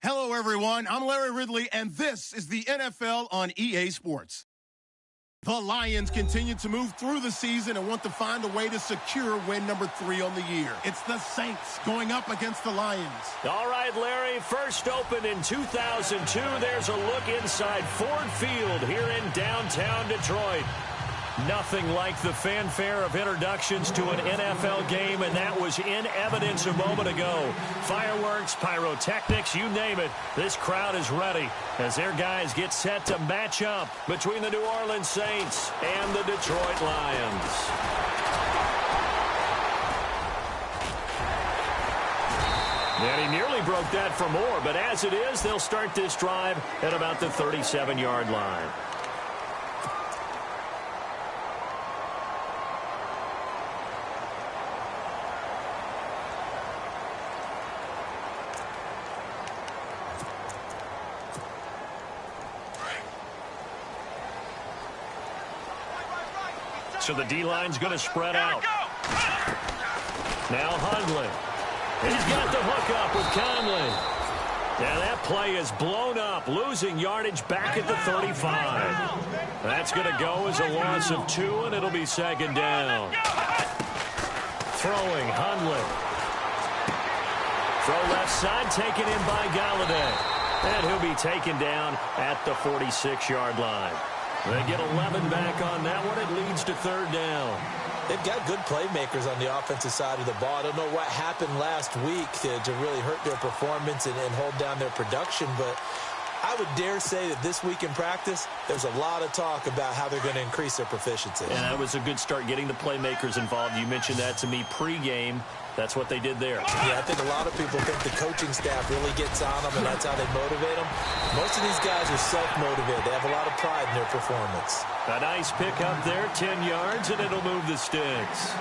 Hello, everyone. I'm Larry Ridley, and this is the NFL on EA Sports. The Lions continue to move through the season and want to find a way to secure win number 3 on the year. It's the Saints going up against the Lions. All right, Larry, first opened in 2002. There's a look inside Ford Field here in downtown Detroit. Nothing like the fanfare of introductions to an NFL game, and that was in evidence a moment ago. Fireworks, pyrotechnics, you name it. This crowd is ready as their guys get set to match up between the New Orleans Saints and the Detroit Lions. And he nearly broke that for more, but as it is, they'll start this drive at about the 37-yard line. So the D-line's going to spread out. Now Hundley. He's got the hook up with Conley. Yeah, that play is blown up, losing yardage back at the 35. That's going to go as a loss of 2, and it'll be second down. Throwing, Hundley. Throw left side, taken in by Galladay. And he'll be taken down at the 46-yard line. They get 11 back on that one. It leads to third down. They've got good playmakers on the offensive side of the ball. I don't know what happened last week to really hurt their performance and hold down their production, but I would dare say that this week in practice, there's a lot of talk about how they're going to increase their proficiency. And that was a good start getting the playmakers involved. You mentioned that to me pregame. That's what they did there. Yeah, I think a lot of people think the coaching staff really gets on them, and that's how they motivate them. Most of these guys are self-motivated. They have a lot of pride in their performance. A nice pick up there, 10 yards, and it'll move the sticks.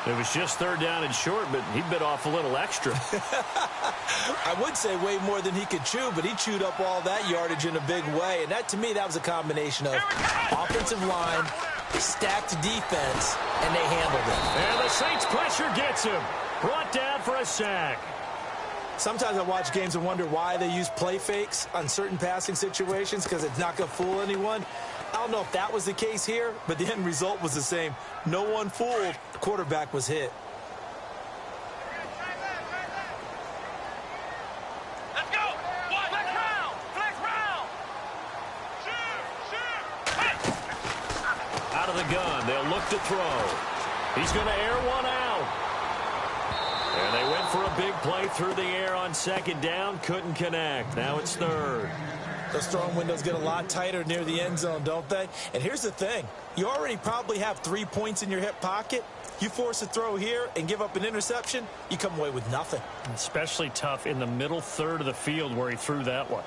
It was just third down and short, but he bit off a little extra. I would say way more than he could chew, but he chewed up all that yardage in a big way. And that, to me, that was a combination of offensive line, stacked defense, and they handled it. And the Saints pressure gets him. Brought down for a sack. Sometimes I watch games and wonder why they use play fakes on certain passing situations, because it's not going to fool anyone. I don't know if that was the case here, but the end result was the same. No one fooled. The quarterback was hit. Let's go. Flex round. Flex round. Out of the gun. They'll look to throw. He's going to air one out. And they went for a big play through the air on second down. Couldn't connect. Now it's third. Those throwing windows get a lot tighter near the end zone, don't they? And here's the thing. You already probably have 3 points in your hip pocket. You force a throw here and give up an interception, you come away with nothing. Especially tough in the middle third of the field where he threw that one.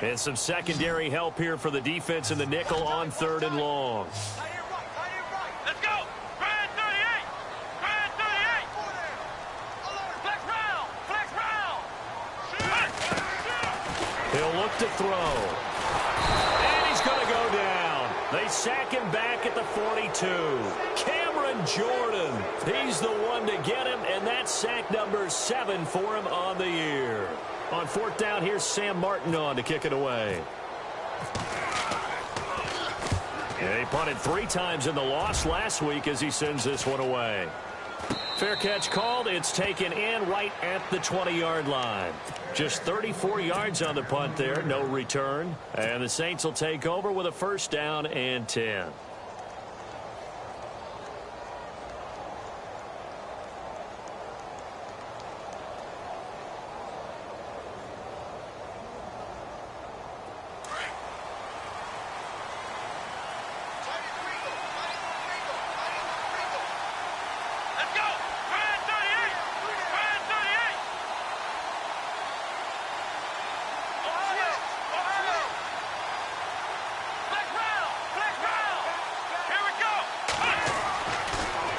And some secondary help here for the defense in the nickel on third and long. Let's go. Grand 38. Grand 38. Flex round. Flex round. He'll look to throw. And he's going to go down. They sack him back at the 42. Cameron Jordan. He's the one to get him, and that's sack number 7 for him on the year. On fourth down, here's Sam Martin on to kick it away. Yeah, he punted 3 times in the loss last week as he sends this one away. Fair catch called. It's taken in right at the 20-yard line. Just 34 yards on the punt there. No return. And the Saints will take over with a first down and 10.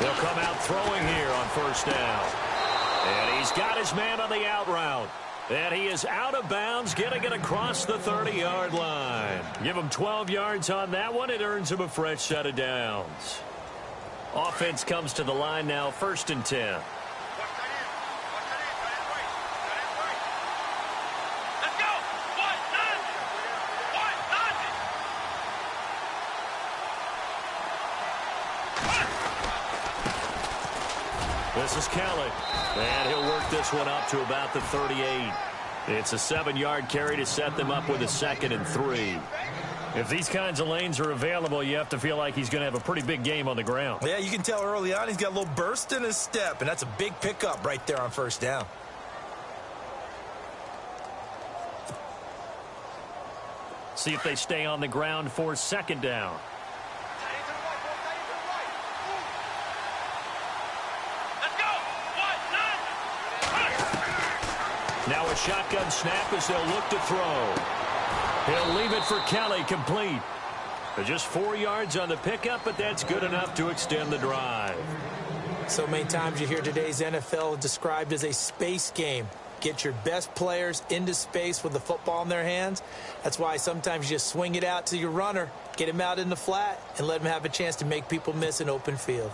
They'll come out throwing here on first down. And he's got his man on the out route. And he is out of bounds, getting it across the 30-yard line. Give him 12 yards on that one. It earns him a fresh set of downs. Offense comes to the line now, 1st and 10. This is Kelly, and he'll work this one up to about the 38. It's a 7-yard carry to set them up with a 2nd and 3. If these kinds of lanes are available, you have to feel like he's going to have a pretty big game on the ground. Yeah, you can tell early on he's got a little burst in his step, and that's a big pickup right there on first down. See if they stay on the ground for 2nd down. Now a shotgun snap as they'll look to throw. He'll leave it for Kelly, complete. Just 4 yards on the pickup, but that's good enough to extend the drive. So many times you hear today's NFL described as a space game. Get your best players into space with the football in their hands. That's why sometimes you just swing it out to your runner, get him out in the flat, and let him have a chance to make people miss an open field.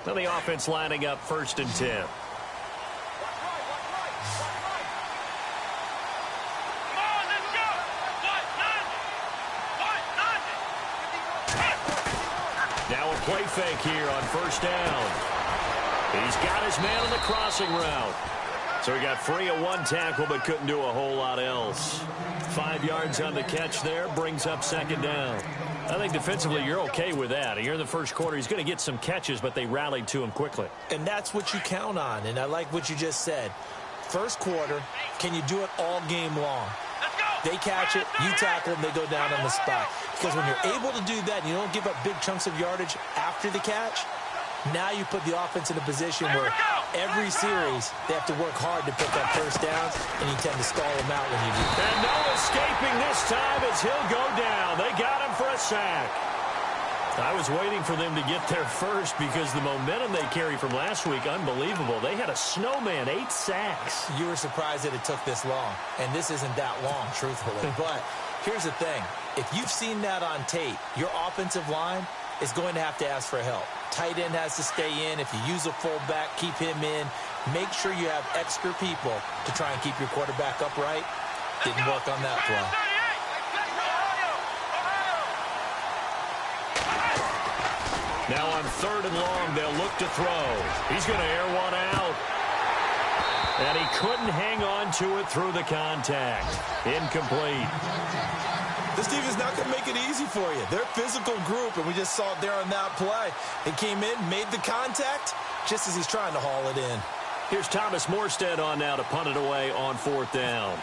Now the offense lining up 1st and 10. Now a play fake here on 1st down. He's got his man on the crossing route. So he got free of 1 tackle but couldn't do a whole lot else. 5 yards on the catch there, brings up 2nd down. I think defensively you're okay with that. Here in the first quarter, he's going to get some catches, but they rallied to him quickly. And that's what you count on, and I like what you just said. First quarter, can you do it all game long? They catch it, you tackle them, they go down on the spot. Because when you're able to do that and you don't give up big chunks of yardage after the catch, now you put the offense in a position where every series they have to work hard to pick up first downs, and you tend to stall them out when you do that. And no escaping this time as he'll go down. They got him for a sack. I was waiting for them to get there first because the momentum they carry from last week, unbelievable. They had a snowman, 8 sacks. You were surprised that it took this long, and this isn't that long, truthfully. But here's the thing. If you've seen that on tape, your offensive line is going to have to ask for help. Tight end has to stay in. If you use a fullback, keep him in. Make sure you have extra people to try and keep your quarterback upright. Didn't work on that play. Now on 3rd and long, they'll look to throw. He's going to air one out. And he couldn't hang on to it through the contact. Incomplete. This team is not going to make it easy for you. They're a physical group, and we just saw it there on that play. They came in, made the contact, just as he's trying to haul it in. Here's Thomas Morstead on now to punt it away on 4th down.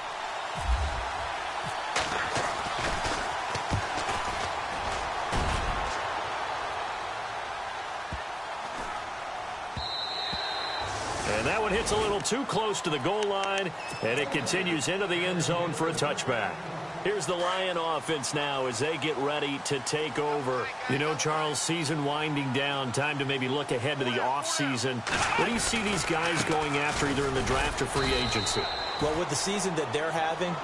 And that one hits a little too close to the goal line, and it continues into the end zone for a touchback. Here's the Lion offense now as they get ready to take over. You know, Charles, season winding down, time to maybe look ahead to the offseason. What do you see these guys going after either in the draft or free agency? Well, with the season that they're having,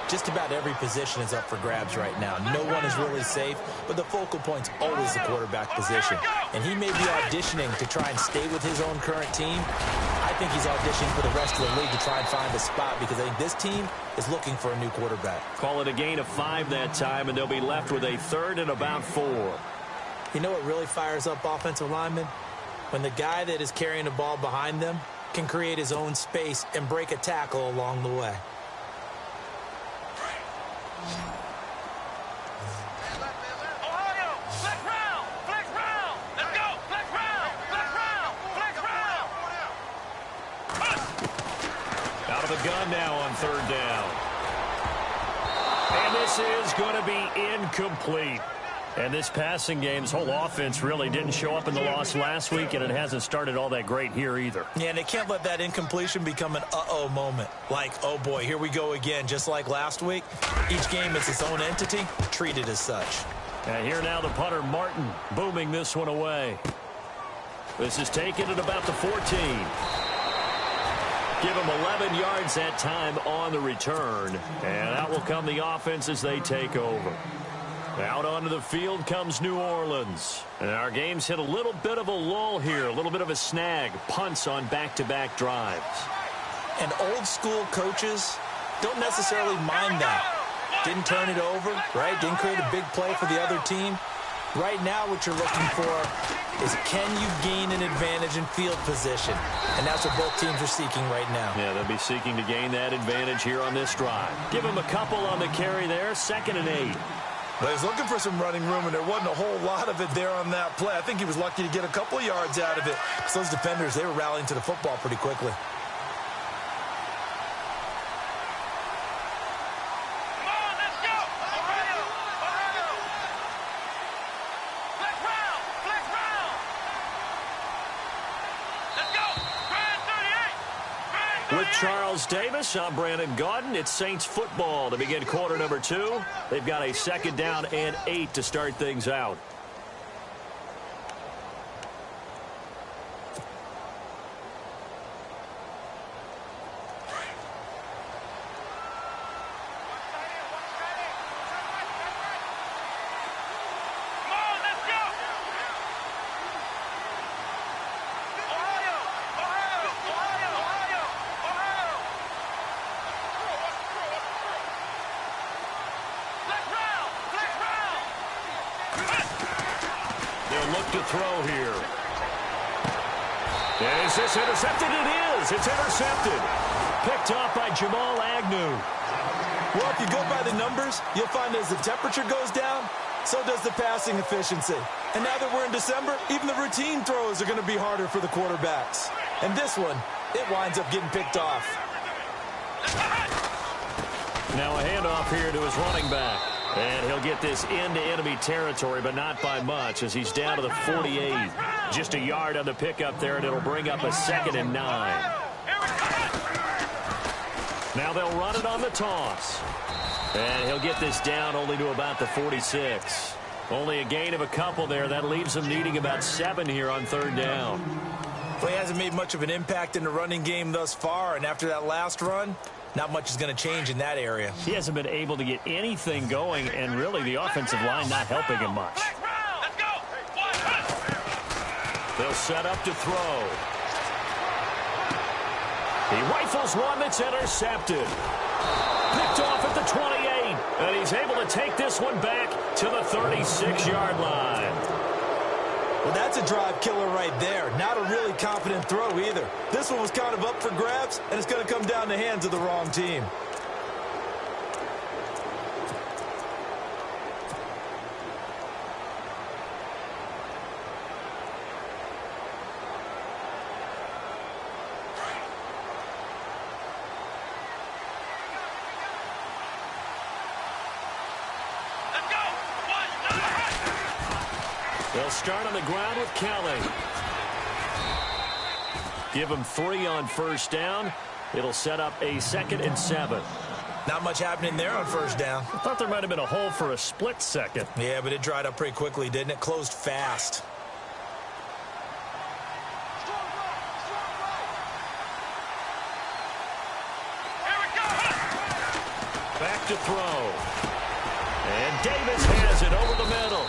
just about every position is up for grabs right now. No one is really safe, but the focal point's always the quarterback position. And he may be auditioning to try and stay with his own current team. I think he's auditioning for the rest of the league to try and find a spot because I think this team is looking for a new quarterback. Call it a gain of 5 that time, and they'll be left with a 3rd and about 4. You know what really fires up offensive linemen? When the guy that is carrying the ball behind them can create his own space and break a tackle along the way. The gun now on 3rd down. And this is going to be incomplete. And this passing game's whole offense really didn't show up in the loss last week, and it hasn't started all that great here either. Yeah, and they can't let that incompletion become an uh-oh moment. Like, oh boy, here we go again, just like last week. Each game is its own entity, treated as such. And here now the punter, Martin, booming this one away. This is taken at about the 14. Give him 11 yards that time on the return. And out will come the offense as they take over. Out onto the field comes New Orleans. And our game's hit a little bit of a lull here, a little bit of a snag. Punts on back-to-back drives. And old school coaches don't necessarily mind that. Didn't turn it over, right? Didn't create a big play for the other team. Right now what you're looking for is, can you gain an advantage in field position? And that's what both teams are seeking right now. Yeah, they'll be seeking to gain that advantage here on this drive. Give them a couple on the carry there, 2nd and 8. Well, he's looking for some running room, and there wasn't a whole lot of it there on that play. I think he was lucky to get a couple of yards out of it. So those defenders, they were rallying to the football pretty quickly. With Charles Davis, I'm Brandon Gaudin. It's Saints football to begin quarter number 2. They've got a 2nd down and 8 to start things out. Look to throw here. Is this intercepted? It is. It's intercepted. Picked off by Jamal Agnew. Well, if you go by the numbers, you'll find as the temperature goes down, so does the passing efficiency. And now that we're in December, even the routine throws are going to be harder for the quarterbacks. And this one, it winds up getting picked off. Now a handoff here to his running back. And he'll get this into enemy territory, but not by much, as he's down to the 48. Just a yard on the pickup there, and it'll bring up a 2nd and 9. Now they'll run it on the toss. And he'll get this down only to about the 46. Only a gain of a couple there. That leaves him needing about 7 here on 3rd down. Well, he hasn't made much of an impact in the running game thus far, and after that last run, not much is going to change in that area. He hasn't been able to get anything going, and really the offensive line not helping him much. They'll set up to throw. He rifles one that's intercepted. Picked off at the 28, and he's able to take this one back to the 36-yard line. Well, that's a drive killer right there. Not a really confident throw either. This one was kind of up for grabs, and it's going to come down the hands of the wrong team. They'll start on the ground with Kelly. Give him 3 on 1st down. It'll set up a 2nd and 7. Not much happening there on 1st down. I thought there might have been a hole for a split second. Yeah, but it dried up pretty quickly, didn't it? Closed fast. Back to throw. And Davis has it over the middle.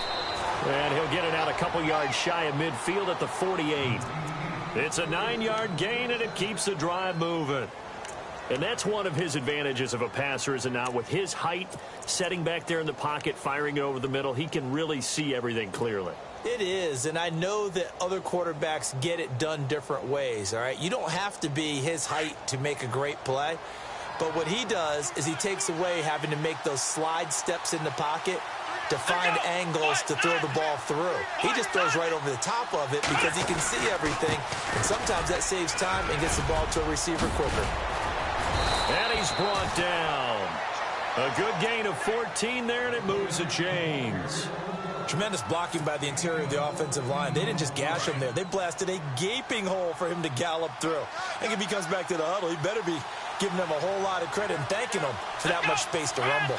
And he'll get it out a couple yards shy of midfield at the 48. It's a 9-yard gain, and it keeps the drive moving. And that's one of his advantages of a passer, is it not? With his height, setting back there in the pocket, firing it over the middle, he can really see everything clearly. It is, and I know that other quarterbacks get it done different ways, all right? You don't have to be his height to make a great play. But what he does is he takes away having to make those slide steps in the pocket to find angles to throw the ball through. He just throws right over the top of it because he can see everything, and sometimes that saves time and gets the ball to a receiver quicker. And he's brought down. A good gain of 14 there, and it moves the chains. Tremendous blocking by the interior of the offensive line. They didn't just gash him there. They blasted a gaping hole for him to gallop through. I think if he comes back to the huddle, he better be giving them a whole lot of credit and thanking them for that much space to rumble.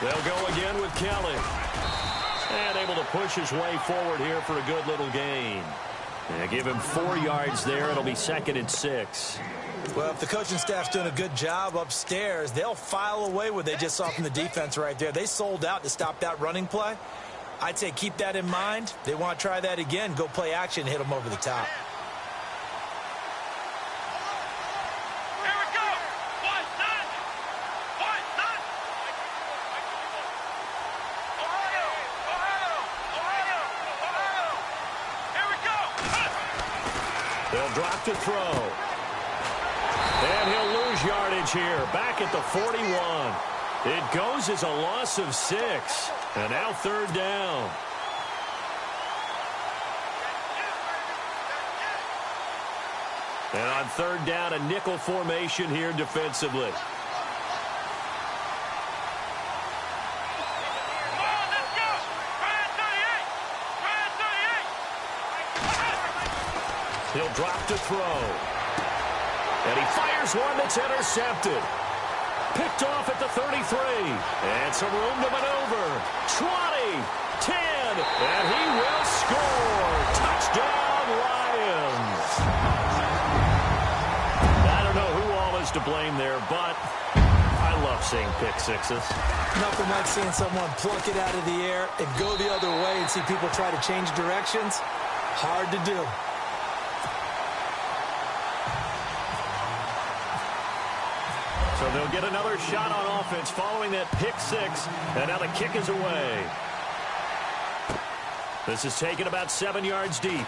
They'll go again with Kelly. And able to push his way forward here for a good little gain. And give him 4 yards there. It'll be 2nd and 6. Well, if the coaching staff's doing a good job upstairs, they'll file away what they just saw from the defense right there. They sold out to stop that running play. I'd say keep that in mind. They want to try that again. Go play action, hit them over the top. Here we go. drop to throw. And he'll lose yardage here, back at the 41. It goes as a loss of 6. And now third down. And on third down, a nickel formation here defensively. He'll drop to throw. And he fires one that's intercepted. Picked off at the 33. And some room to maneuver. 20, 10, and he will score. Touchdown, Lions. I don't know who all is to blame there, but I love seeing pick sixes. Nothing like seeing someone pluck it out of the air and go the other way and see people try to change directions. Hard to do. So they'll get another shot on offense following that pick six, and now the kick is away. This is taken about 7 yards deep.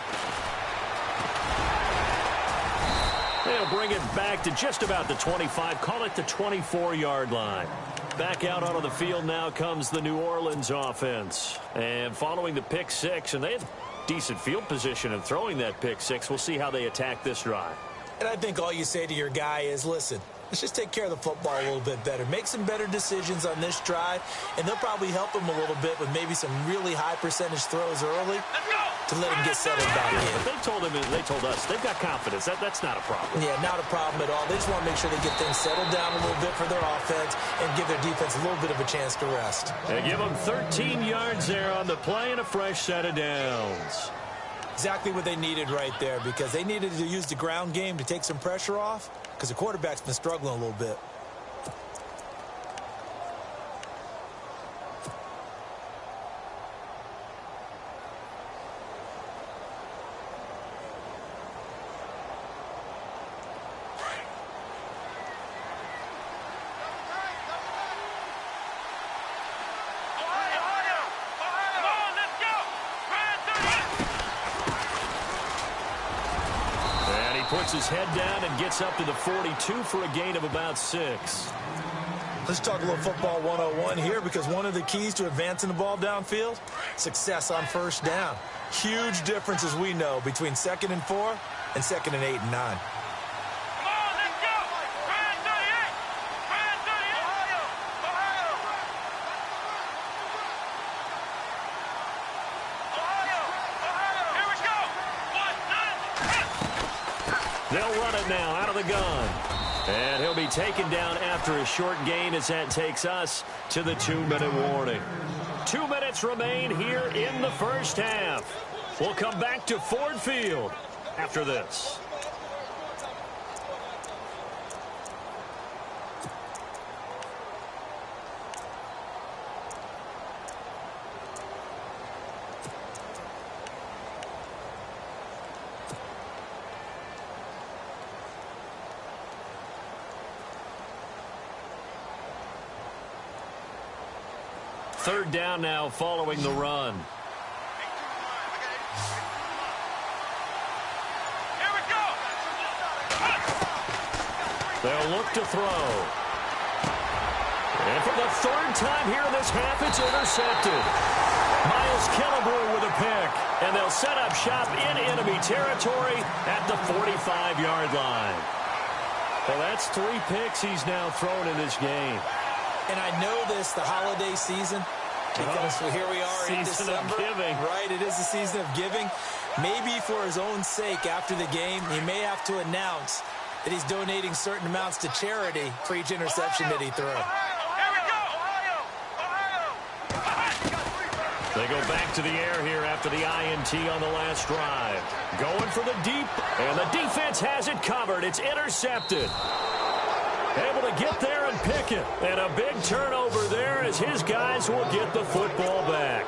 They'll bring it back to just about the 25, call it the 24-yard line. Back out onto the field now comes the New Orleans offense. And following the pick six, and they had decent field position in throwing that pick six. We'll see how they attack this drive. And I think all you say to your guy is, listen, let's just take care of the football a little bit better. Make some better decisions on this drive, and they'll probably help him a little bit with maybe some really high percentage throws early to let him get settled back in. But they told us they've got confidence. That's not a problem. Yeah, not a problem at all. They just want to make sure they get things settled down a little bit for their offense and give their defense a little bit of a chance to rest. They give them 13 yards there on the play and a fresh set of downs. Exactly what they needed right there, because they needed to use the ground game to take some pressure off, because the quarterback's been struggling a little bit. Puts his head down and gets up to the 42 for a gain of about 6. Let's talk a little football 101 here, because one of the keys to advancing the ball downfield, success on first down. Huge difference, as we know, between 2nd and 4 and 2nd and 8 and 9. They'll run it now out of the gun. And he'll be taken down after a short gain, as that takes us to the 2-minute warning. 2 minutes remain here in the first half. We'll come back to Ford Field after this. Third down now following the run. Here we go. They'll look to throw. And for the third time here in this half, it's intercepted. Miles Killebrew with a pick. And they'll set up shop in enemy territory at the 45-yard line. Well, that's 3 picks he's now thrown in this game. And I know this, the holiday season, because here we are in December. Season of giving. Right, it is the season of giving. Maybe for his own sake, after the game, he may have to announce that he's donating certain amounts to charity for each interception that he threw. Here we go. They go back to the air here after the INT on the last drive. Going for the deep, and the defense has it covered. It's intercepted. Able to get there and pick it. And a big turnover there as his guys will get the football back.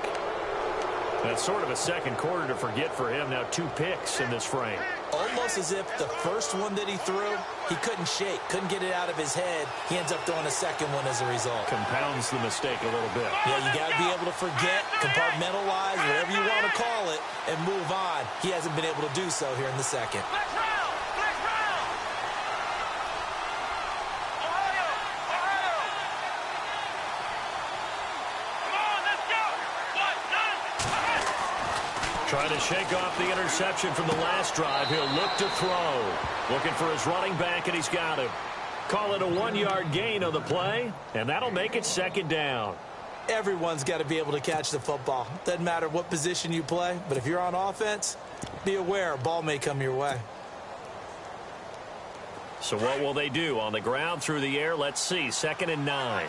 That's sort of a second quarter to forget for him. Now 2 picks in this frame. Almost as if the first one that he threw, he couldn't shake, couldn't get it out of his head. He ends up throwing a second one as a result. Compounds the mistake a little bit. Yeah, you got to be able to forget, compartmentalize, whatever you want to call it, and move on. He hasn't been able to do so here in the second. Let's round. Trying to shake off the interception from the last drive. He'll look to throw. Looking for his running back, and he's got him. Call it a 1-yard gain on the play, and that'll make it second down. Everyone's got to be able to catch the football. Doesn't matter what position you play, but if you're on offense, be aware a ball may come your way. So what will they do? On the ground, through the air, let's see. 2nd and 9.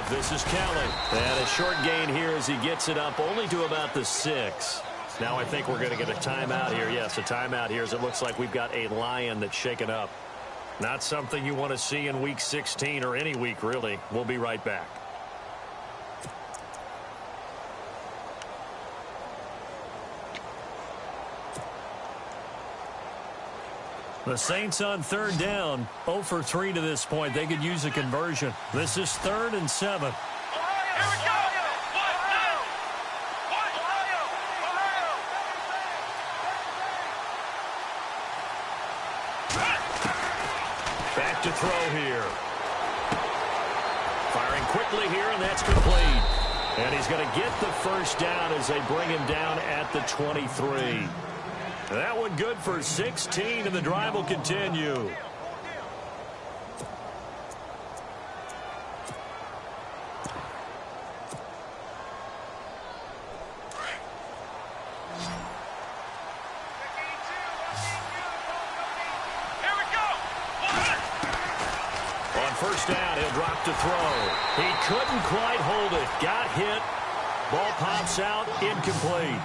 This is Kelly. And a short gain here as he gets it up only to about the 6. Now I think we're going to get a timeout here. Yes, a timeout here as it looks like we've got a Lion that's shaken up. Not something you want to see in Week 16 or any week, really. We'll be right back. The Saints on 3rd down, 0 for 3 to this point. They could use a conversion. This is 3rd and 7. Here we go. Back to throw here. Firing quickly here, and that's complete. And he's going to get the first down as they bring him down at the 23. That one good for 16, and the drive will continue. On first down, he'll drop to throw. He couldn't quite hold it. Got hit. Ball pops out, incomplete.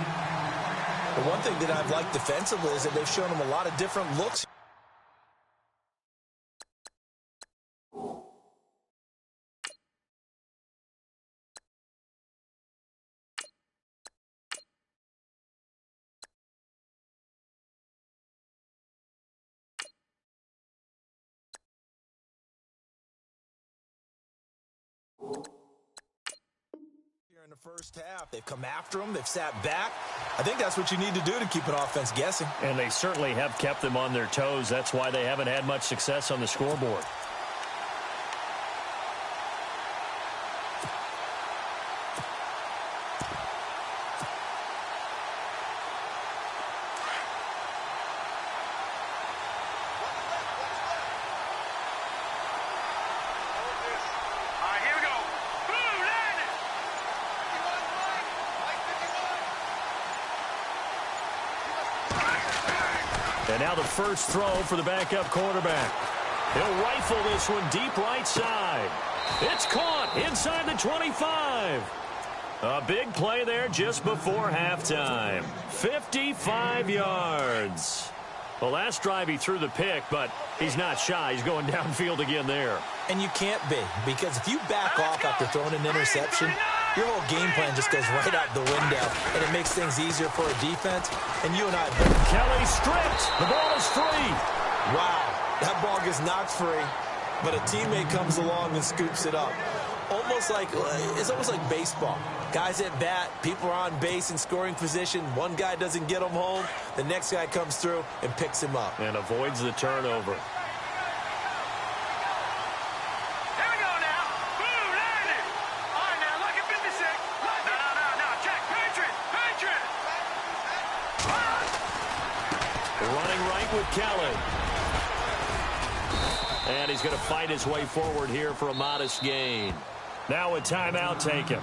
The one thing that I've liked defensively is that they've shown him a lot of different looks. In the first half, they've come after him, they've sat back. I think that's what you need to do to keep an offense guessing. And they certainly have kept them on their toes. That's why they haven't had much success on the scoreboard. And now the first throw for the backup quarterback. He'll rifle this one deep right side. It's caught inside the 25. A big play there just before halftime. 55 yards. Well, last drive he threw the pick, but he's not shy. He's going downfield again there. And you can't be, because if you back off after throwing an interception, your whole game plan just goes right out the window, and it makes things easier for a defense. And you and I both. Kelly stripped. The ball is free. Wow, that ball gets knocked free, but a teammate comes along and scoops it up. It's almost like baseball. Guys at bat, people are on base in scoring position. One guy doesn't get him home. The next guy comes through and picks him up. And avoids the turnover. With Kelly. And he's going to fight his way forward here for a modest gain. Now a timeout taken.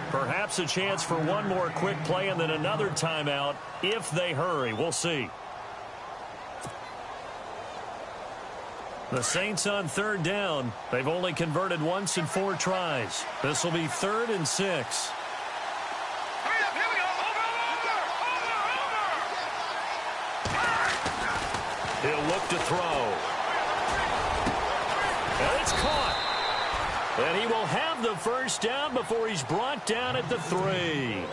Perhaps a chance for one more quick play and then another timeout if they hurry. We'll see. The Saints on 3rd down. They've only converted once in 4 tries. This will be 3rd and 6. He'll look to throw. And it's caught. And he will have the first down before he's brought down at the 3.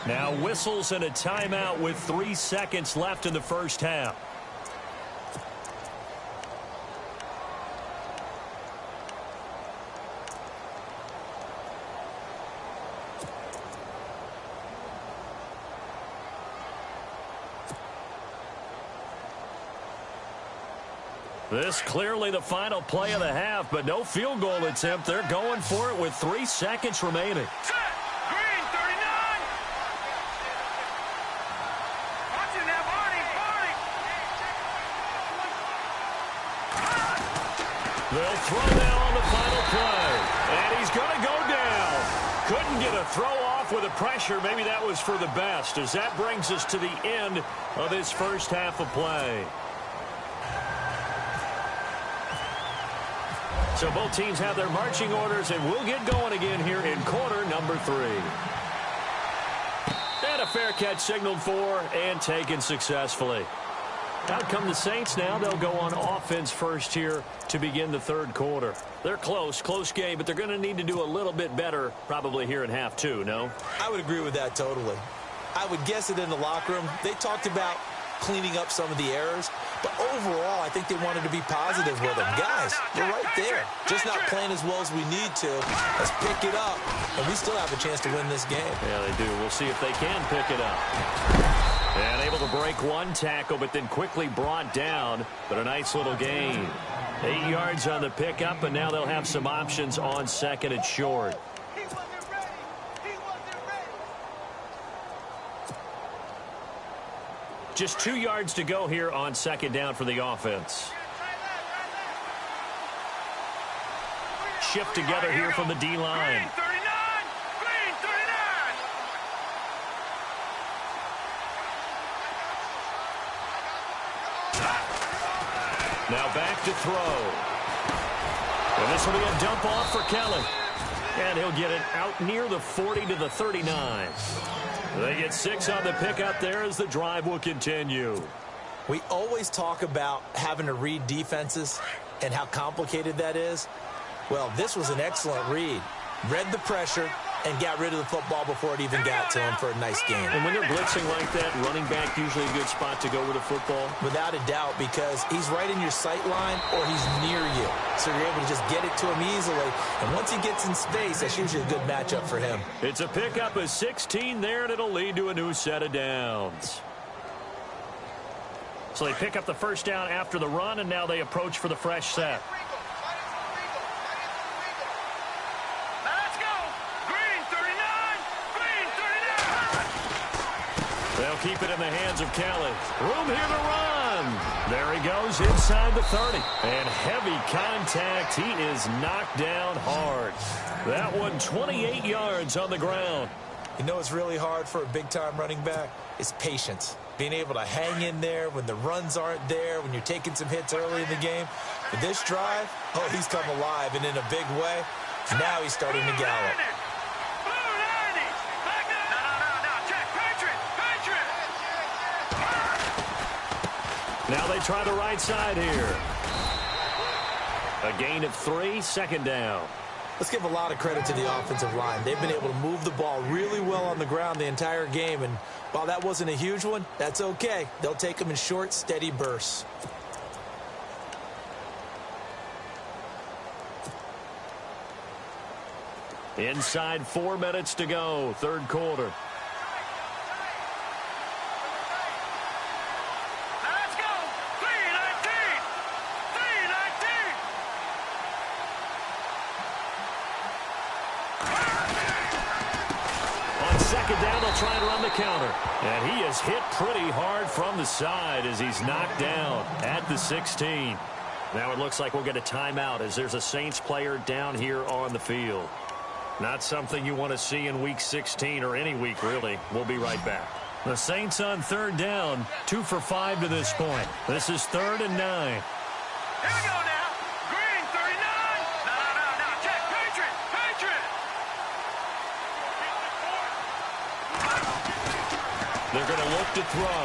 Now whistles and a timeout with 3 seconds left in the first half. This clearly the final play of the half, but no field goal attempt. They're going for it with 3 seconds remaining. Set. Green, 39. Watching that, Barney. They'll throw now on the final play. And he's going to go down. Couldn't get a throw off with the pressure. Maybe that was for the best, as that brings us to the end of this first half of play. So both teams have their marching orders, and we'll get going again here in quarter number 3. And a fair catch signaled for and taken successfully. Out come the Saints now. They'll go on offense first here to begin the third quarter. They're close game, but they're going to need to do a little bit better probably here in half 2, no? I would agree with that totally. I would guess it in the locker room. They talked about cleaning up some of the errors, but overall, I think they wanted to be positive with them. Guys, we're right there. Just not playing as well as we need to. Let's pick it up, and we still have a chance to win this game. Yeah, they do. We'll see if they can pick it up. And able to break one tackle, but then quickly brought down, but a nice little gain. 8 yards on the pickup, and now they'll have some options on second and short. Just 2 yards to go here on second down for the offense. Shift together here from the D-line. Green, 39. Green, 39. Now back to throw. And this will be a dump off for Kelly. And he'll get it out near the 40 to the 39. They get 6 on the pickup there as the drive will continue. We always talk about having to read defenses and how complicated that is. Well, this was an excellent read. Read the pressure and got rid of the football before it even got to him for a nice game. And when they're blitzing like that, running back usually a good spot to go with the football? Without a doubt, because he's right in your sight line or he's near you. So you're able to just get it to him easily. And once he gets in space, that's usually a good matchup for him. It's a pickup of 16 there, and it'll lead to a new set of downs. So they pick up the first down after the run, and now they approach for the fresh set. They'll keep it in the hands of Kelly. Room here to run. There he goes inside the 30. And heavy contact. He is knocked down hard. That one 28 yards on the ground. You know it's really hard for a big-time running back? It's patience. Being able to hang in there when the runs aren't there, when you're taking some hits early in the game. But this drive, oh, he's come alive and in a big way. Now he's starting to gallop. Now they try the right side here. A gain of 3, second down. Let's give a lot of credit to the offensive line. They've been able to move the ball really well on the ground the entire game. And while that wasn't a huge one, that's okay. They'll take them in short, steady bursts. Inside 4 minutes to go, third quarter. Try and run the counter. And he is hit pretty hard from the side as he's knocked down at the 16. Now it looks like we'll get a timeout as there's a Saints player down here on the field. Not something you want to see in week 16 or any week, really. We'll be right back. The Saints on third down, 2 for 5 to this point. This is 3rd and 9. Here we go now. Green, 39. No. Check. Patriot. They're going to look to throw.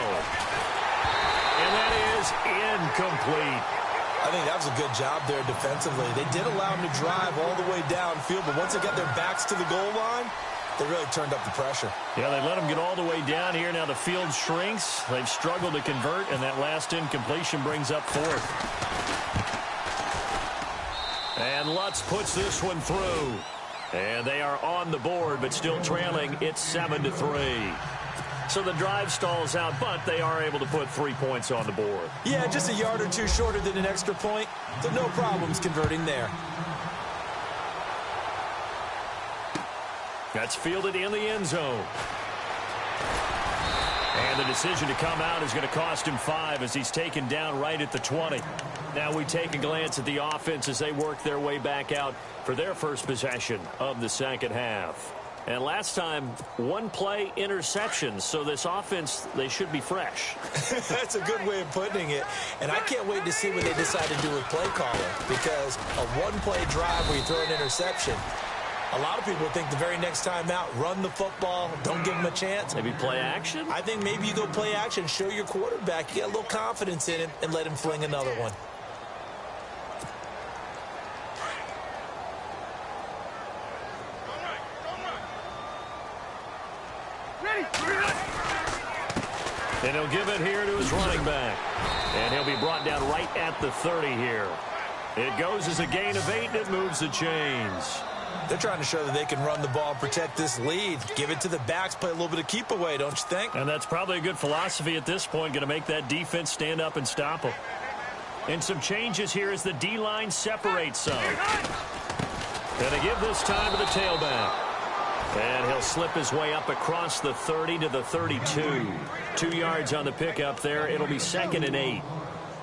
And that is incomplete. I think that was a good job there defensively. They did allow him to drive all the way downfield, but once they got their backs to the goal line, they really turned up the pressure. Yeah, they let him get all the way down here. Now the field shrinks. They've struggled to convert, and that last incompletion brings up 4th. And Lutz puts this one through. And they are on the board, but still trailing. It's 7-3. So the drive stalls out, but they are able to put 3 points on the board. Yeah, just a yard or two shorter than an extra point, so no problems converting there. That's fielded in the end zone. And the decision to come out is going to cost him 5 as he's taken down right at the 20. Now we take a glance at the offense as they work their way back out for their first possession of the second half. And last time, 1-play interceptions. So this offense, they should be fresh. That's a good way of putting it. And I can't wait to see what they decide to do with play calling, because a 1-play drive where you throw an interception, a lot of people think the very next time out, run the football, don't give them a chance. Maybe play action? I think maybe you go play action, show your quarterback, you get a little confidence in him, and let him fling another one. And he'll give it here to his running back. And he'll be brought down right at the 30 here. It goes as a gain of 8, and it moves the chains. They're trying to show that they can run the ball, protect this lead. Give it to the backs, play a little bit of keep away, don't you think? And that's probably a good philosophy at this point, going to make that defense stand up and stop them. And some changes here as the D-line separates some. And they give this time to the tailback. And he'll slip his way up across the 30 to the 32. 2 yards on the pickup there. It'll be 2nd and 8.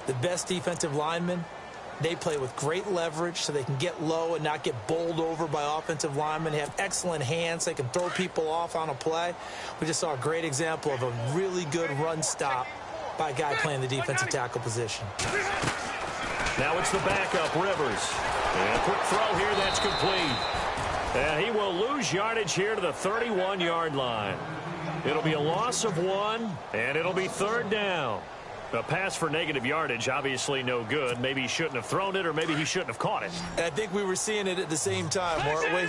The best defensive linemen, they play with great leverage so they can get low and not get bowled over by offensive linemen. They have excellent hands. They can throw people off on a play. We just saw a great example of a really good run stop by a guy playing the defensive tackle position. Now it's the backup, Rivers. And a quick throw here, that's complete. And he will lose yardage here to the 31-yard line. It'll be a loss of 1, and it'll be 3rd down. A pass for negative yardage, obviously no good. Maybe he shouldn't have thrown it, or maybe he shouldn't have caught it. And I think we were seeing it at the same time, weren't we?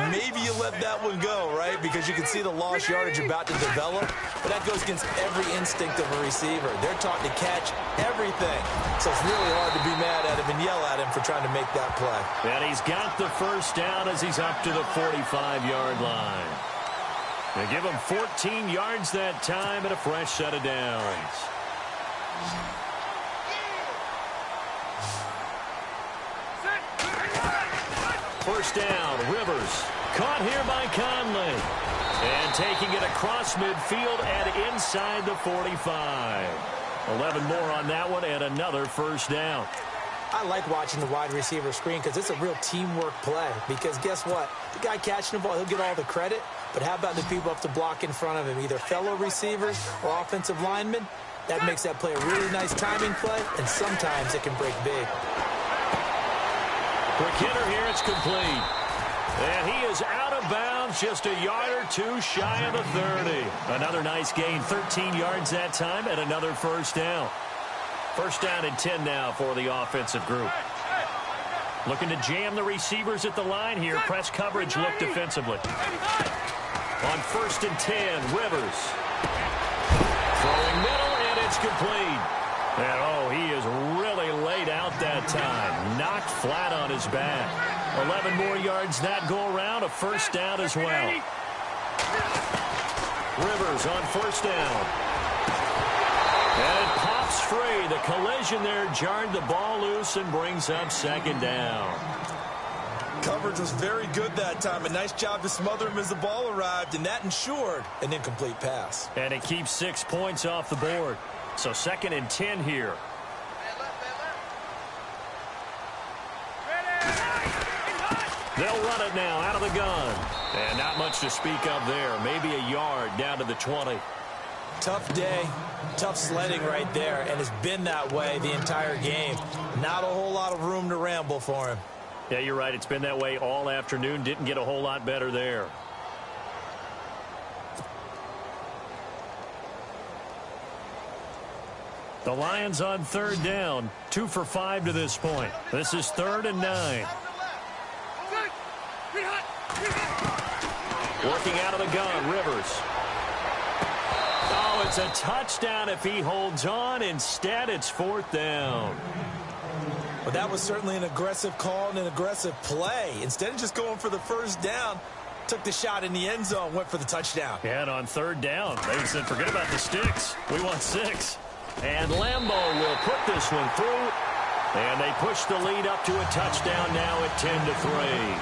Maybe you let that one go, right? Because you can see the lost yardage about to develop. But that goes against every instinct of a receiver. They're taught to catch everything. So it's really hard to be mad at him and yell at him for trying to make that play. And he's got the first down as he's up to the 45-yard line. They give him 14 yards that time and a fresh set of downs. First down, Rivers. Caught here by Conley. And taking it across midfield and inside the 45. 11 more on that one and another first down. I like watching the wide receiver screen because it's a real teamwork play. Because guess what? The guy catching the ball, he'll get all the credit. But how about the people up to block in front of him, either fellow receivers or offensive linemen? That makes that play a really nice timing play, and sometimes it can break big. Quick hitter here, it's complete. And he is out of bounds, just a yard or two shy of the 30. Another nice gain, 13 yards that time, and another first down. First down and 10 now for the offensive group. Looking to jam the receivers at the line here. Press coverage look defensively. On 1st and 10, Rivers. Throwing middle, and it's complete. And, oh, he is really laid out that time. Knocked flat on his back. 11 more yards that go around. A first down as well. Rivers on first down. And it pops free. The collision there jarred the ball loose and brings up 2nd down. Coverage was very good that time. A nice job to smother him as the ball arrived, and that ensured an incomplete pass. And it keeps 6 points off the board. So 2nd and 10 here. They'll run it now out of the gun. And not much to speak of there. Maybe a yard down to the 20. Tough day, tough sledding right there, and it's been that way the entire game. Not a whole lot of room to ramble for him. Yeah, you're right. It's been that way all afternoon. Didn't get a whole lot better there. The Lions on 3rd down. 2 for 5 to this point. This is 3rd and 9. Working out of the gun, Rivers. Oh, it's a touchdown if he holds on. Instead, it's 4th down. Well, that was certainly an aggressive call and an aggressive play. Instead of just going for the first down, took the shot in the end zone, went for the touchdown. And on third down, they said, forget about the sticks. We want 6. And Lambeau will put this one through. And they push the lead up to a touchdown now at 10-3.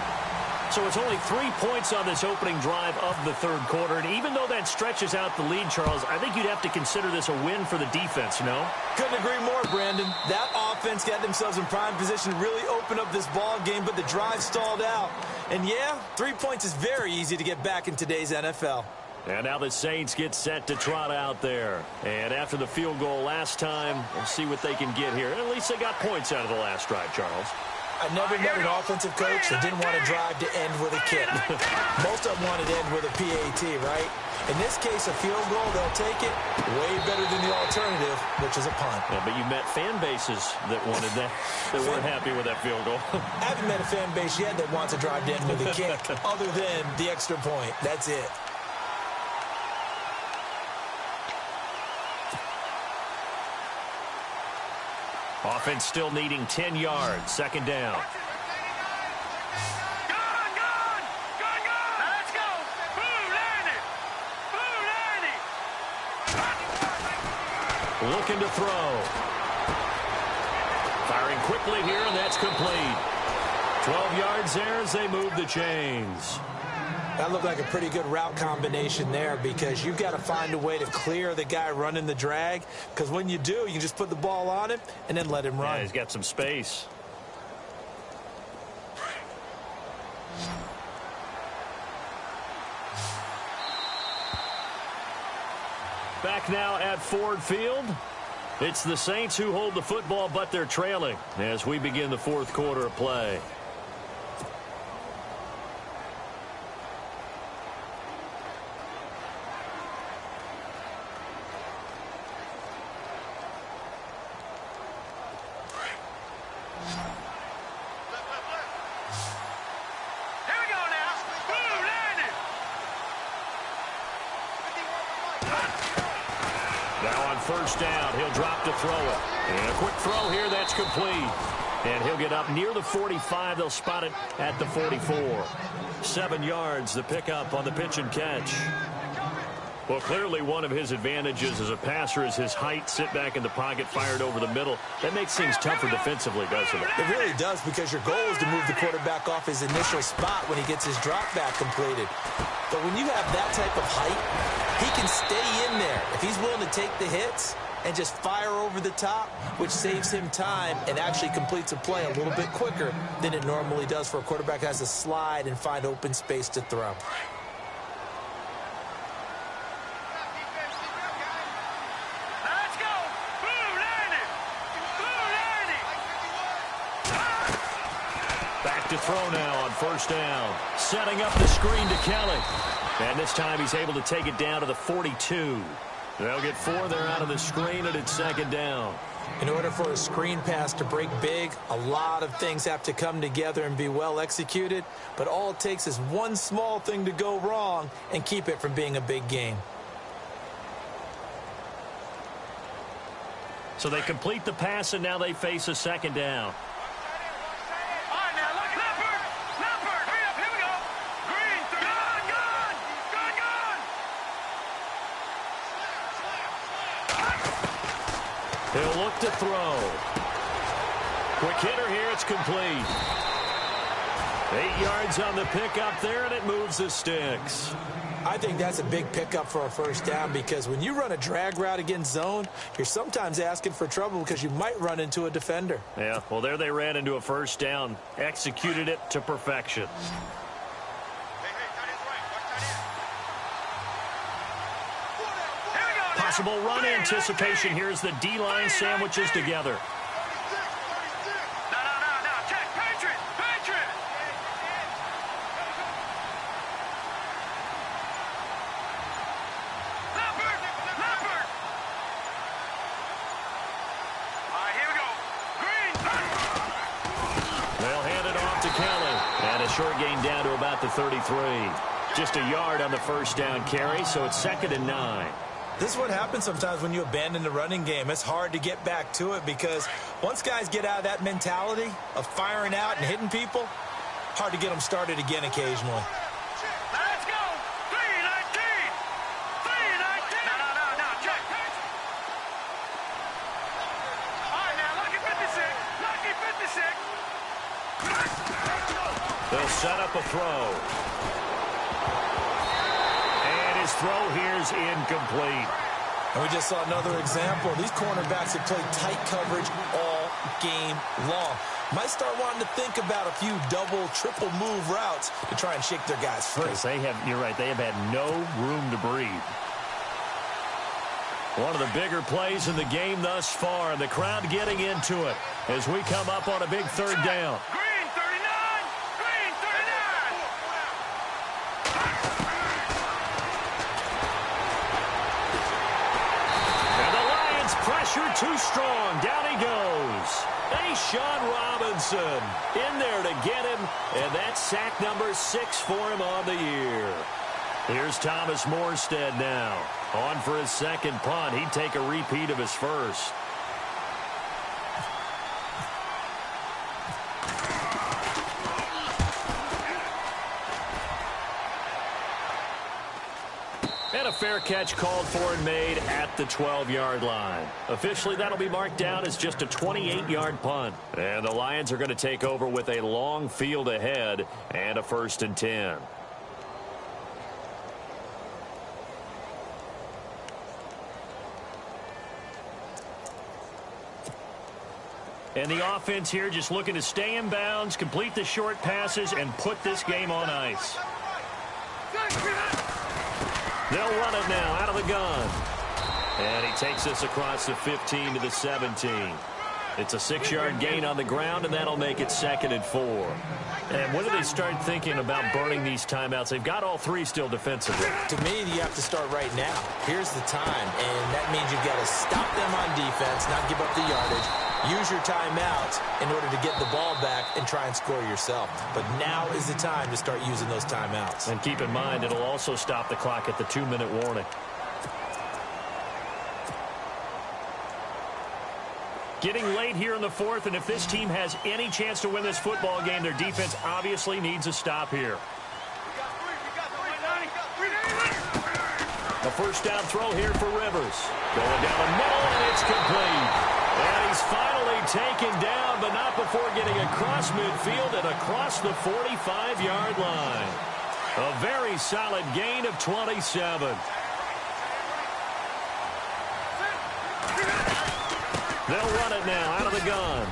So it's only 3 points on this opening drive of the third quarter. And even though that stretches out the lead, Charles, I think you'd have to consider this a win for the defense, no? Couldn't agree more, Brandon. That offense got themselves in prime position to really open up this ball game, but the drive stalled out. And yeah, 3 points is very easy to get back in today's NFL. And now the Saints get set to trot out there. And after the field goal last time, we'll see what they can get here. At least they got points out of the last drive, Charles. I never met an offensive coach that didn't want to drive to end with a kick. Most of them wanted to end with a PAT, right? In this case, a field goal, they'll take it way better than the alternative, which is a punt. Yeah, but you met fan bases that wanted that, that weren't happy with that field goal. I haven't met a fan base yet that wants to drive to end with a kick, other than the extra point. That's it. Offense still needing 10 yards. Second down. Gone! Let's go! Boo, Lanny! Looking to throw. Firing quickly here, and that's complete. 12 yards there as they move the chains. That looked like a pretty good route combination there, because you've got to find a way to clear the guy running the drag, because when you do, you can just put the ball on him and then let him run. Yeah, he's got some space. Back now at Ford Field. It's the Saints who hold the football, but they're trailing as we begin the fourth quarter of play. First down, he'll drop to throw it. And a quick throw here, that's complete. And he'll get up near the 45. They'll spot it at the 44. 7 yards, the pickup on the pitch and catch. Well, clearly one of his advantages as a passer is his height. Sit back in the pocket, fired over the middle. That makes things tougher defensively, doesn't it? It really does, because your goal is to move the quarterback off his initial spot when he gets his drop back completed. But when you have that type of height, he can stay in there if he's willing to take the hits and just fire over the top, which saves him time and actually completes a play a little bit quicker than it normally does for a quarterback who has to slide and find open space to throw. Let's go! Boo, Lanny! Back to throw now on first down. Setting up the screen to Kelly. And this time he's able to take it down to the 42. They'll get 4 there out of the screen, and it's second down. In order for a screen pass to break big, a lot of things have to come together and be well executed. But all it takes is one small thing to go wrong and keep it from being a big game. So they complete the pass, and now they face a second down. He'll look to throw. Quick hitter here, it's complete. 8 yards on the pickup there, and it moves the sticks. I think that's a big pickup for a first down, because when you run a drag route against zone, you're sometimes asking for trouble because you might run into a defender. Yeah, well, there they ran into a first down. Executed it to perfection. Possible run anticipation. Here's the D-line sandwiches together. No. Check. Patriot. Leopard. All right, here we go. Green. They'll hand it off to Kelly. And a short gain down to about the 33. Just a yard on the first down carry, so it's 2nd and 9. This is what happens sometimes when you abandon the running game. It's hard to get back to it, because once guys get out of that mentality of firing out and hitting people, hard to get them started again occasionally. Let's They'll set up a throw. And his throw here is incomplete. And we just saw another example. These cornerbacks have played tight coverage all game long. Might start wanting to think about a few double, triple move routes to try and shake their guys free. You're right, they have had no room to breathe. One of the bigger plays in the game thus far. The crowd getting into it as we come up on a big third down. Green 39! Green 39! And the Lions pressure too strong. Down he goes. Sean Robinson in there to get him, and that's sack number 6 for him on the year. Here's Thomas Morstead now. On for his second punt. He'd take a repeat of his first. And a fair catch called for and made at the 12-yard line. Officially, that'll be marked down as just a 28-yard punt. And the Lions are going to take over with a long field ahead and a 1st and 10. And the offense here just looking to stay in bounds, complete the short passes, and put this game on ice. They'll run it now out of the gun. And he takes this across the 15 to the 17. It's a 6-yard gain on the ground, and that'll make it 2nd and 4. And when do they start thinking about burning these timeouts? They've got all 3 still defensively. To me, you have to start right now. Here's the time, and that means you've got to stop them on defense, not give up the yardage. Use your timeouts in order to get the ball back and try and score yourself. But now is the time to start using those timeouts. And keep in mind, it'll also stop the clock at the 2-minute warning. Getting late here in the 4th, and if this team has any chance to win this football game, their defense obviously needs a stop here. A first down throw here for Rivers. Going down the middle, and it's complete. And he's finally taken down, but not before getting across midfield and across the 45-yard line. A very solid gain of 27. They'll run it now out of the gun.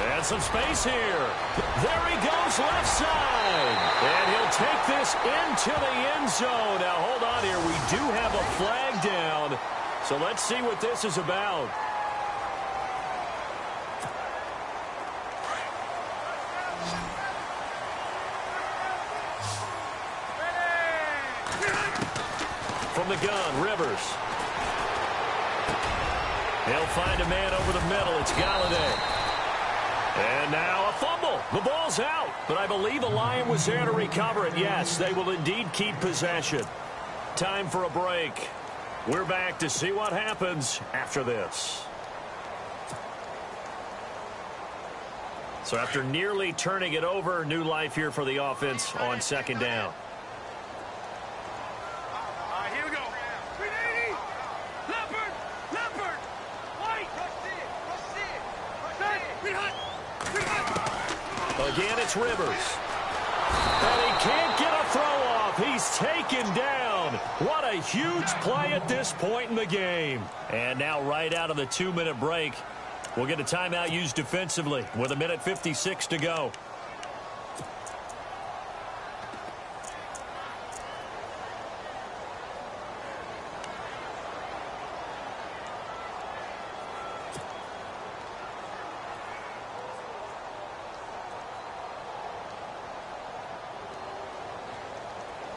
And some space here. There he goes left side. And he'll take this into the end zone. Now, hold on here. We do have a flag down. So let's see what this is about. From the gun, Rivers. He'll find a man over the middle. It's Galladay. And now a fumble. The ball's out. But I believe the Lion was there to recover it. Yes, they will indeed keep possession. Time for a break. We're back to see what happens after this. So after nearly turning it over, new life here for the offense on 2nd down. Again, it's Rivers. And he can't get a throw off. He's taken down. What a huge play at this point in the game. And now right out of the 2-minute break, we'll get a timeout used defensively with 1:56 to go.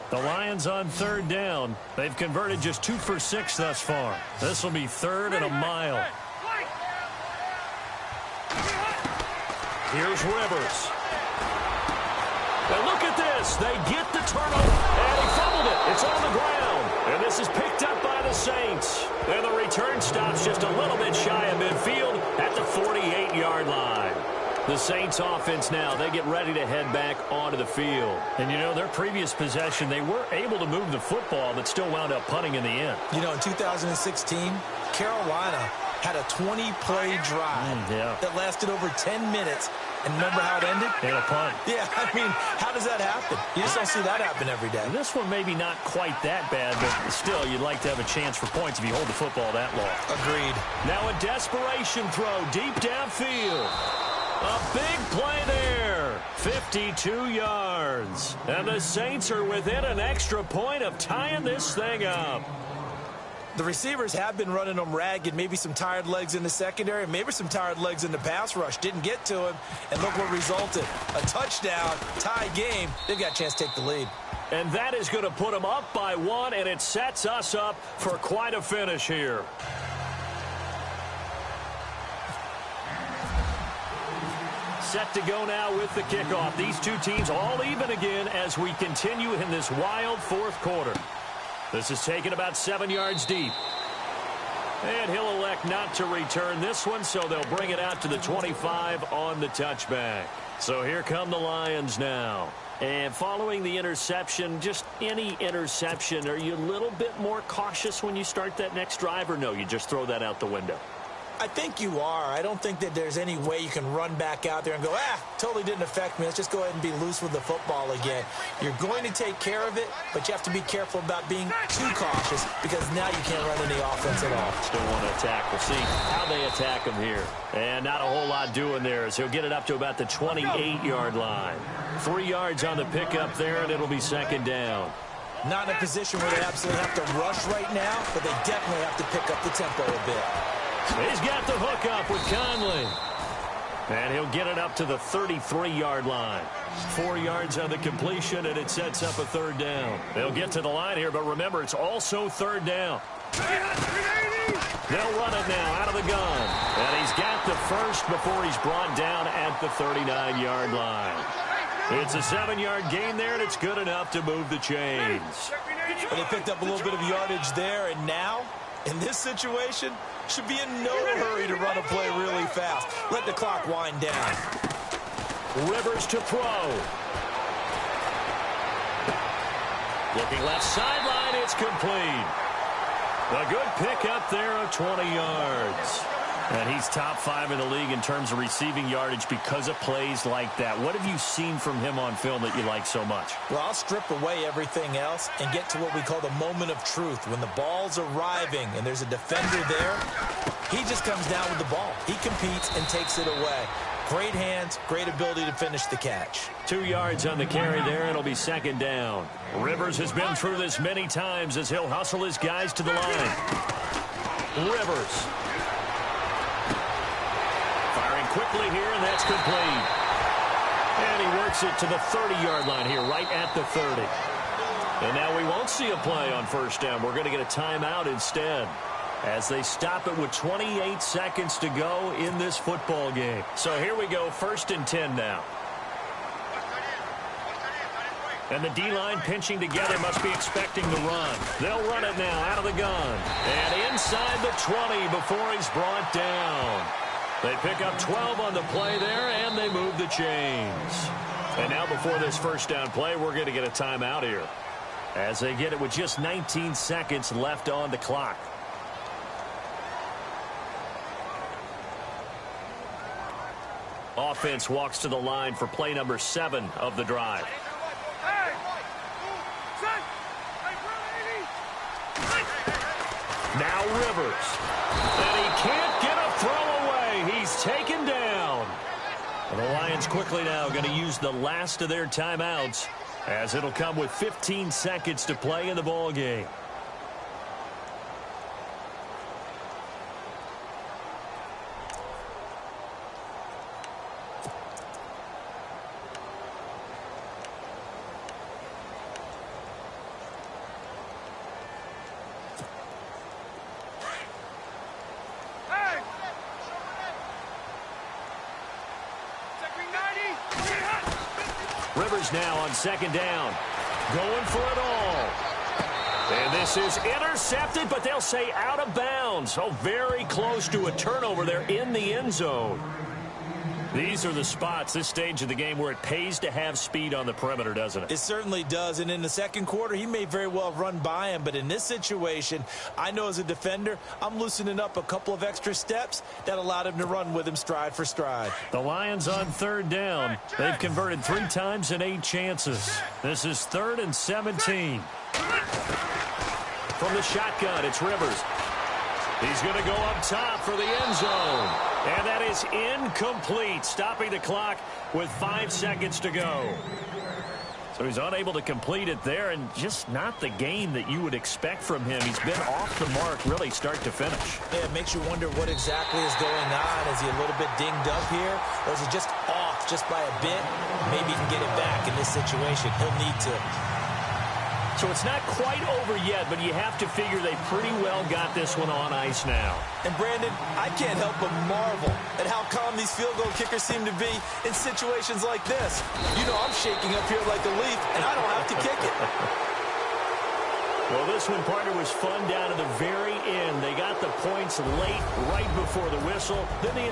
The Lions on 3rd down. They've converted just 2 for 6 thus far. This will be 3rd and a mile. Here's Rivers. And look at this. They get the turnover. And he fumbled it. It's on the ground. And this is picked up by the Saints. And the return stops just a little bit shy of midfield at the 48-yard line. The Saints offense now, they get ready to head back onto the field. And, you know, their previous possession, they were able to move the football, but still wound up punting in the end. You know, in 2016, Carolina had a 20-play drive that lasted over 10 minutes. And remember how it ended? In a punt. Yeah, I mean, how does that happen? You just don't see that happen every day. This one maybe not quite that bad, but still, you'd like to have a chance for points if you hold the football that long. Agreed. Now a desperation throw deep downfield. A big play there. 52 yards. And the Saints are within an extra point of tying this thing up. The receivers have been running them ragged. Maybe some tired legs in the secondary, maybe some tired legs in the pass rush. Didn't get to him, and look what resulted. A touchdown, tie game. They've got a chance to take the lead. And that is going to put them up by 1, and it sets us up for quite a finish here. Set to go now with the kickoff. These two teams all even again as we continue in this wild fourth quarter. This is taken about 7 yards deep. And he'll elect not to return this one, so they'll bring it out to the 25 on the touchback. So here come the Lions now. And following the interception, just any interception, are you a little bit more cautious when you start that next drive, or no, you just throw that out the window? I think you are. I don't think that there's any way you can run back out there and go, totally didn't affect me. Let's just go ahead and be loose with the football again. You're going to take care of it, but you have to be careful about being too cautious because now you can't run any offense at all. Still want to attack. We'll see how they attack him here. And not a whole lot doing there as he'll get it up to about the 28-yard line. 3 yards on the pickup there, and it'll be second down. Not in a position where they absolutely have to rush right now, but they definitely have to pick up the tempo a bit. He's got the hook up with Conley. And he'll get it up to the 33-yard line. 4 yards on the completion, and it sets up a third down. They'll get to the line here, but remember, it's also third down. They'll run it now out of the gun. And he's got the first before he's brought down at the 39-yard line. It's a 7-yard gain there, and it's good enough to move the chains. Well, they picked up a little bit of yardage there, and now, in this situation, should be in no hurry to run a play really fast. Let the clock wind down. Rivers to throw. Looking left sideline, it's complete. A good pickup there of 20 yards. And he's top 5 in the league in terms of receiving yardage because of plays like that. What have you seen from him on film that you like so much? Well, I'll strip away everything else and get to what we call the moment of truth. When the ball's arriving and there's a defender there, he just comes down with the ball. He competes and takes it away. Great hands, great ability to finish the catch. 2 yards on the carry there, and it'll be second down. Rivers has been through this many times as he'll hustle his guys to the line. Rivers. Quickly here, and that's complete. And he works it to the 30-yard line here, right at the 30. And now we won't see a play on first down. We're going to get a timeout instead as they stop it with 28 seconds to go in this football game. So here we go, 1st and 10 now. And the D-line pinching together must be expecting the run. They'll run it now out of the gun. And inside the 20 before he's brought down. They pick up 12 on the play there, and they move the chains. And now before this first down play, we're going to get a timeout here as they get it with just 19 seconds left on the clock. Offense walks to the line for play number 7 of the drive. Now Rivers. And he can't get a throw away. He's taken down. And the Lions quickly now going to use the last of their timeouts as it'll come with 15 seconds to play in the ball game. Rivers now on second down. Going for it all. And this is intercepted, but they'll say out of bounds. Oh, very close to a turnover there in the end zone. These are the spots, this stage of the game, where it pays to have speed on the perimeter, doesn't it? It certainly does, and in the second quarter, he may very well run by him, but in this situation, I know as a defender, I'm loosening up a couple of extra steps that allowed him to run with him stride for stride. The Lions on third down. They've converted 3 times in 8 chances. This is 3rd and 17. From the shotgun, it's Rivers. He's going to go up top for the end zone. And that is incomplete, stopping the clock with 5 seconds to go. So he's unable to complete it there, and just not the game that you would expect from him. He's been off the mark, really, start to finish. Yeah, it makes you wonder what exactly is going on. Is he a little bit dinged up here, or is he just off just by a bit? Maybe he can get it back in this situation. He'll need to. So it's not quite over yet, but you have to figure they pretty well got this one on ice now. And, Brandon, I can't help but marvel at how calm these field goal kickers seem to be in situations like this. You know I'm shaking up here like a leaf, and I don't have to kick it. Well, this one, partner, was fun down to the very end. They got the points late, right before the whistle. Then the